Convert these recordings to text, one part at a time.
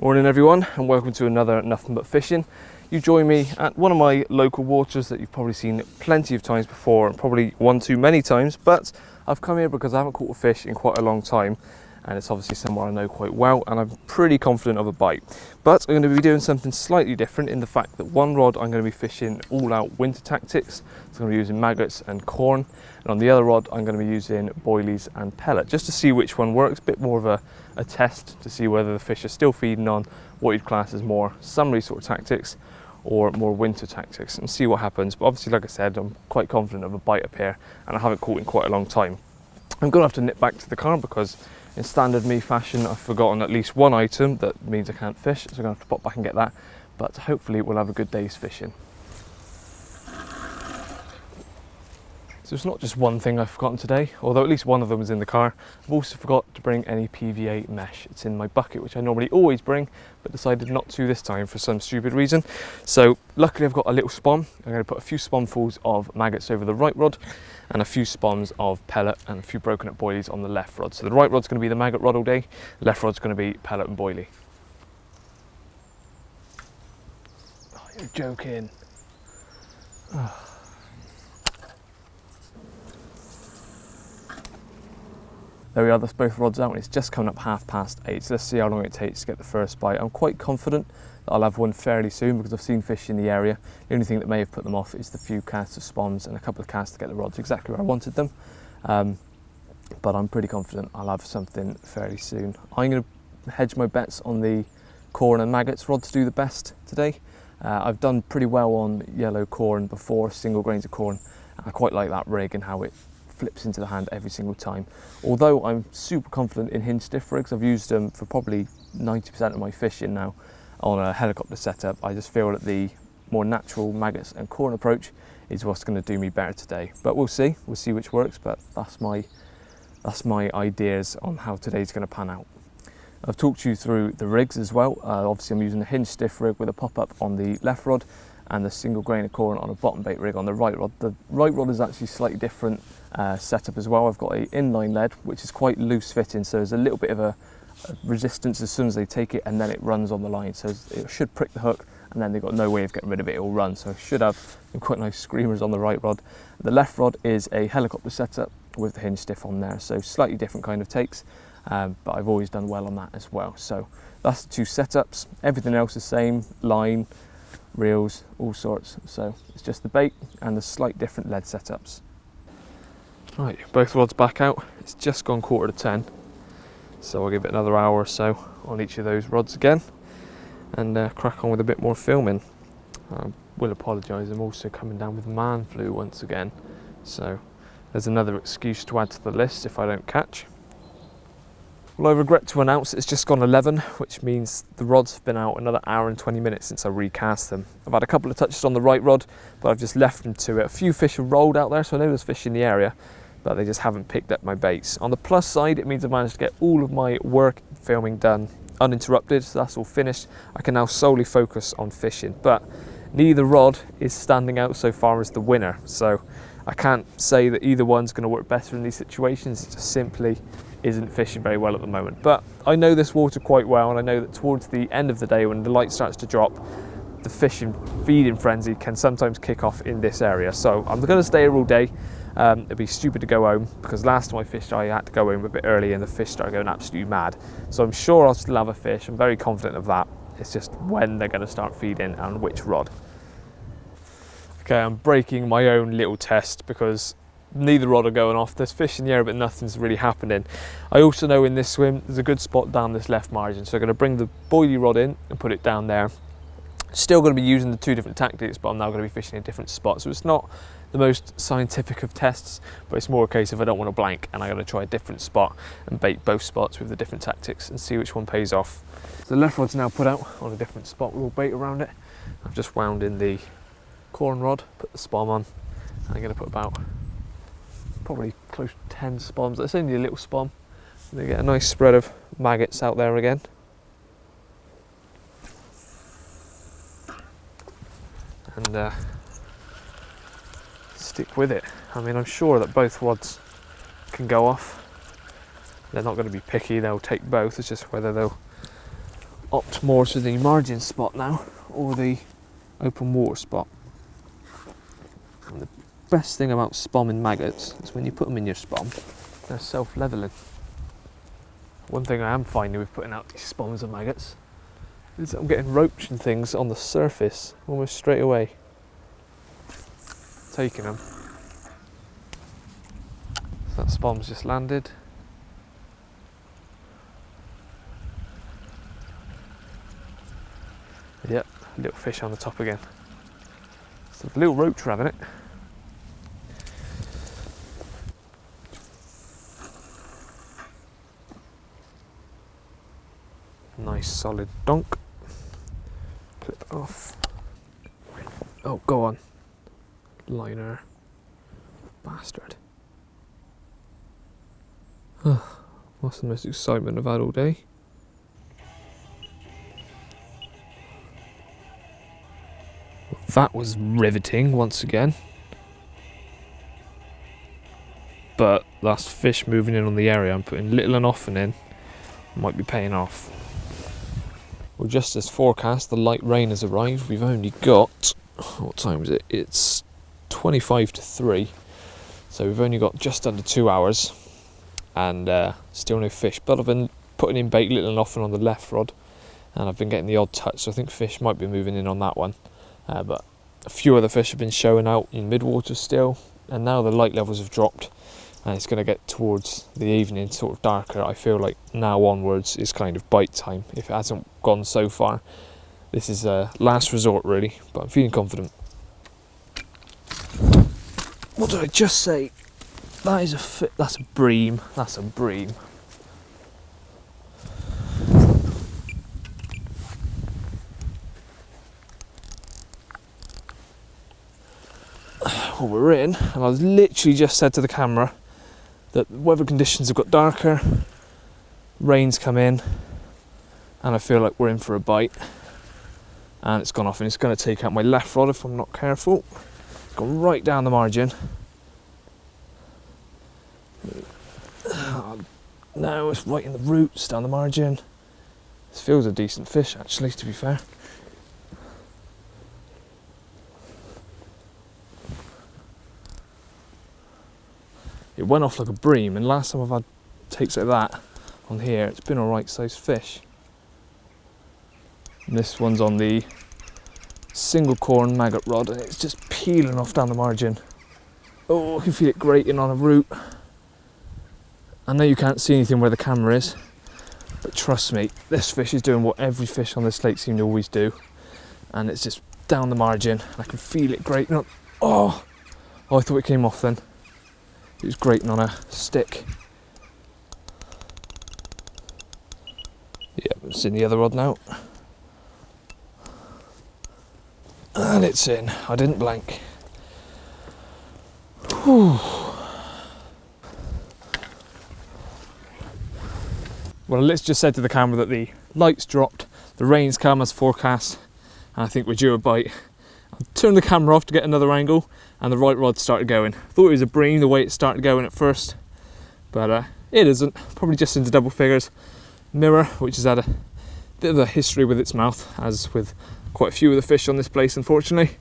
Morning everyone, and welcome to another Nothing But Fishing. You join me at one of my local waters that you've probably seen plenty of times before, and probably one too many times, but I've come here because I haven't caught a fish in quite a long time, and it's obviously somewhere I know quite well, and I'm pretty confident of a bite. But I'm going to be doing something slightly different in the fact that one rod I'm going to be fishing all out winter tactics, so I'm going to be using maggots and corn, and on the other rod I'm going to be using boilies and pellet, just to see which one works, a bit more of a test to see whether the fish are still feeding on what you'd class as more summery sort of tactics or more winter tactics, and see what happens. But obviously, like I said, I'm quite confident of a bite up here, and I haven't caught in quite a long time. I'm going to have to nip back to the car because in standard me fashion I've forgotten at least one item that means I can't fish, so I'm going to have to pop back and get that, but hopefully we'll have a good day's fishing. So it's not just one thing I've forgotten today, although at least one of them is in the car. I've also forgot to bring any PVA mesh. It's in my bucket, which I normally always bring, but decided not to this time for some stupid reason. So luckily I've got a little spawn. I'm going to put a few spawnfuls of maggots over the right rod, and a few spawns of pellet and a few broken up boilies on the left rod. So the right rod's going to be the maggot rod all day, the left rod's going to be pellet and boilie. Oh, you're joking. Oh. There we are, that's both rods out, and it's just coming up 8:30, so let's see how long it takes to get the first bite. I'm quite confident that I'll have one fairly soon because I've seen fish in the area. The only thing that may have put them off is the few casts of spawns and a couple of casts to get the rods exactly where I wanted them. But I'm pretty confident I'll have something fairly soon. I'm going to hedge my bets on the corn and maggots rod to do the best today. I've done pretty well on yellow corn before, single grains of corn. I quite like that rig and how it flips into the hand every single time. Although I'm super confident in hinge stiff rigs, I've used them for probably 90% of my fishing now on a helicopter setup. I just feel that the more natural maggots and corn approach is what's going to do me better today. But we'll see which works, but that's my ideas on how today's going to pan out. I've talked you through the rigs as well. Obviously I'm using a hinge stiff rig with a pop-up on the left rod and the single grain of corn on a bottom bait rig on the right rod. The right rod is actually slightly different setup as well. I've got an inline lead which is quite loose fitting, so there's a little bit of a resistance as soon as they take it, and then it runs on the line, so it should prick the hook, and then they've got no way of getting rid of it. It will run, so I should have quite nice screamers on the right rod. The left rod is a helicopter setup with the hinge stiff on there, so slightly different kind of takes, but I've always done well on that as well. So that's the two setups. Everything else is same, line, reels, all sorts, so it's just the bait and the slight different lead setups. Right, both rods back out. It's just gone 10:15, so I'll give it another hour or so on each of those rods again and crack on with a bit more filming. I will apologise, I'm also coming down with man flu once again, so there's another excuse to add to the list if I don't catch. Well, I regret to announce it's just gone 11, which means the rods have been out another hour and 20 minutes since I recast them. I've had a couple of touches on the right rod, but I've just left them to it. A few fish have rolled out there, so I know there's fish in the area, but they just haven't picked up my baits. On the plus side, it means I've managed to get all of my work filming done uninterrupted, so that's all finished. I can now solely focus on fishing, but neither rod is standing out so far as the winner, so I can't say that either one's going to work better in these situations. It just simply isn't fishing very well at the moment. But I know this water quite well, and I know that towards the end of the day when the light starts to drop, the fishing feeding frenzy can sometimes kick off in this area. So I'm going to stay here all day. It'd be stupid to go home because last time I fished I had to go home a bit early and the fish started going absolutely mad. So I'm sure I'll still have a fish. I'm very confident of that. It's just when they're going to start feeding and which rod. Okay, I'm breaking my own little test because neither rod are going off. There's fish in the area, but nothing's really happening. I also know in this swim there's a good spot down this left margin, so I'm going to bring the boilie rod in and put it down there. Still going to be using the two different tactics, but I'm now going to be fishing in a different spot. So it's not the most scientific of tests, but it's more a case of I don't want to blank and I'm going to try a different spot and bait both spots with the different tactics and see which one pays off. So the left rod's now put out on a different spot with all bait around it. I've just wound in the corn rod, put the spom on. I'm going to put about probably close to 10 spoms. It's only a little spom. They get a nice spread of maggots out there again. And stick with it. I mean, I'm sure that both rods can go off. They're not going to be picky, they'll take both. It's just whether they'll opt more to the margin spot now, or the open water spot. And the best thing about spomming maggots is when you put them in your spom, they're self-leveling. One thing I am finding with putting out these spoms of maggots is that I'm getting roach and things on the surface almost straight away. Taking them. So that spom's just landed. Yep, little fish on the top again. So the little roach are having it. Nice solid donk. Clip it off. Oh, go on. Liner. Bastard. What's the most excitement I've had all day? That was riveting once again. But that's fish moving in on the area. I'm putting little and often in. Might be paying off. Well, just as forecast, the light rain has arrived. We've only got, what time is it? It's 25 to 3. So we've only got just under 2 hours and still no fish. But I've been putting in bait little and often on the left rod and I've been getting the odd touch. So I think fish might be moving in on that one. But a few other fish have been showing out in mid-water still. And now the light levels have dropped. And it's going to get towards the evening, sort of darker. I feel like now onwards is kind of bite time. If it hasn't gone so far, this is a last resort really, but I'm feeling confident. What did I just say? That is that's a bream. That's a bream. Well, we're in, and I was literally just said to the camera that the weather conditions have got darker, rain's come in, and I feel like we're in for a bite. And it's gone off, and it's going to take out my left rod if I'm not careful. It's gone right down the margin. No, it's right in the roots down the margin. This feels a decent fish actually, to be fair. It went off like a bream, and last time I've had takes like that on here, it's been a right sized fish. And this one's on the single corn maggot rod, and it's just peeling off down the margin. Oh, I can feel it grating on a root. I know you can't see anything where the camera is, but trust me, this fish is doing what every fish on this lake seem to always do, and it's just down the margin. I can feel it grating on. Oh, I thought it came off then. It was grating on a stick. Yeah, it's in the other rod now. And it's in. I didn't blank. Whew. Well, let's just say to the camera that the lights dropped, the rain's come as forecast, and I think we're due a bite. I turned the camera off to get another angle, and the right rod started going. Thought it was a bream the way it started going at first, but it isn't. Probably just into double figures. Mirror, which has had a bit of a history with its mouth, as with quite a few of the fish on this place, unfortunately.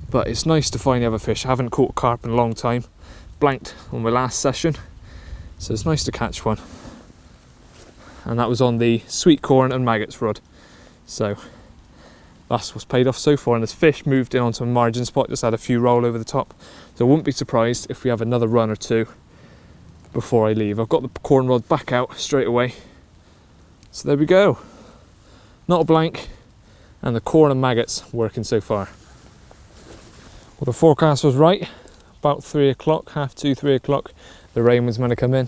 But it's nice to find the other fish. I haven't caught carp in a long time. Blanked on my last session, so it's nice to catch one. And that was on the sweet corn and maggots rod. So that's what's paid off so far. And this fish moved in onto a margin spot, just had a few roll over the top. So I wouldn't be surprised if we have another run or two before I leave. I've got the corn rod back out straight away. So there we go. Not a blank, and the corn and maggots working so far. Well, the forecast was right. About 3 o'clock, 2:30, 3 o'clock, the rain was meant to come in.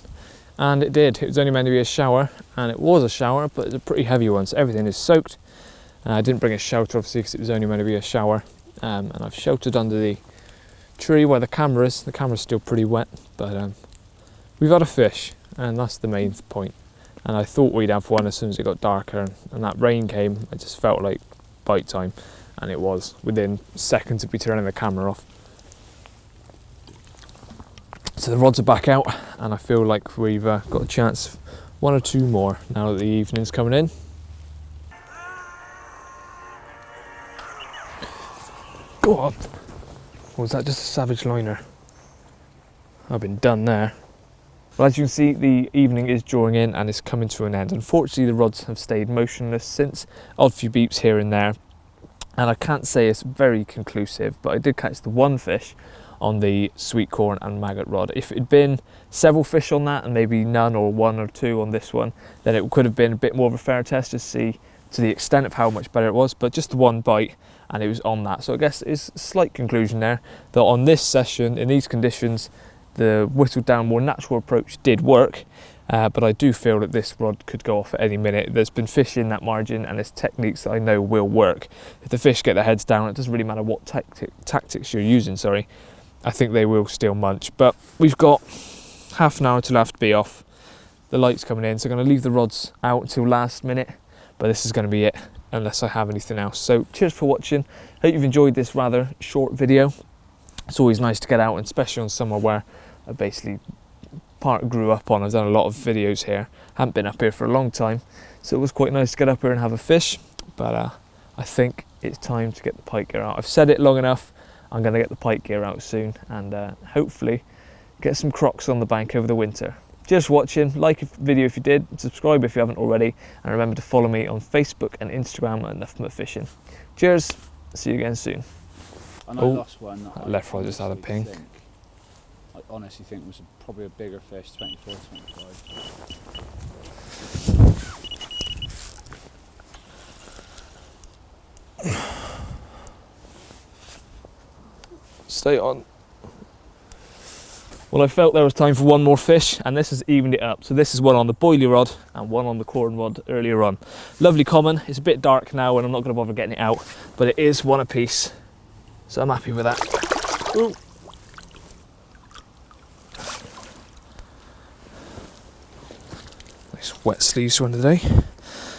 And it did. It was only meant to be a shower, and it was a shower, but it's a pretty heavy one, so everything is soaked. I didn't bring a shelter, obviously, because it was only meant to be a shower. And I've sheltered under the tree where the camera is. The camera's still pretty wet, but we've had a fish, and that's the main point. And I thought we'd have one as soon as it got darker, and that rain came. I just felt like bite time, and it was within seconds of me turning the camera off. So the rods are back out, and I feel like we've got a chance of one or two more now that the evening's coming in. Go on. Or was that just a savage liner? I've been done there. Well, as you can see, the evening is drawing in and it's coming to an end. Unfortunately, the rods have stayed motionless since. Odd few beeps here and there. And I can't say it's very conclusive, but I did catch the one fish on the sweet corn and maggot rod. If it had been several fish on that and maybe none or one or two on this one, then it could have been a bit more of a fair test to see to the extent of how much better it was, but just the one bite and it was on that. So I guess it's a slight conclusion there that on this session, in these conditions, the whittled down more natural approach did work, but I do feel that this rod could go off at any minute. There's been fish in that margin and there's techniques that I know will work. If the fish get their heads down, it doesn't really matter what tactics you're using, I think they will still munch. But we've got half an hour till I have to be off. The light's coming in, so I'm going to leave the rods out until last minute, but this is going to be it unless I have anything else. So cheers for watching. Hope you've enjoyed this rather short video. It's always nice to get out, and especially on somewhere where I basically grew up on. I've done a lot of videos here, haven't been up here for a long time, so it was quite nice to get up here and have a fish. But I think it's time to get the pike gear out. I've said it long enough. I'm going to get the pike gear out soon and hopefully get some crocs on the bank over the winter. Cheers for watching. Like the video if you did, subscribe if you haven't already, and remember to follow me on Facebook and Instagram at Nuffinbutfishing. Cheers, see you again soon. And I lost one that left rod just had a ping. I honestly think was probably a bigger fish, 24, 25. Stay on. Well, I felt there was time for one more fish, and this has evened it up. So this is one on the boilie rod and one on the corn rod earlier on. Lovely common. It's a bit dark now and I'm not going to bother getting it out, but it is one apiece. So I'm happy with that. Ooh. Nice wet sleeves one today.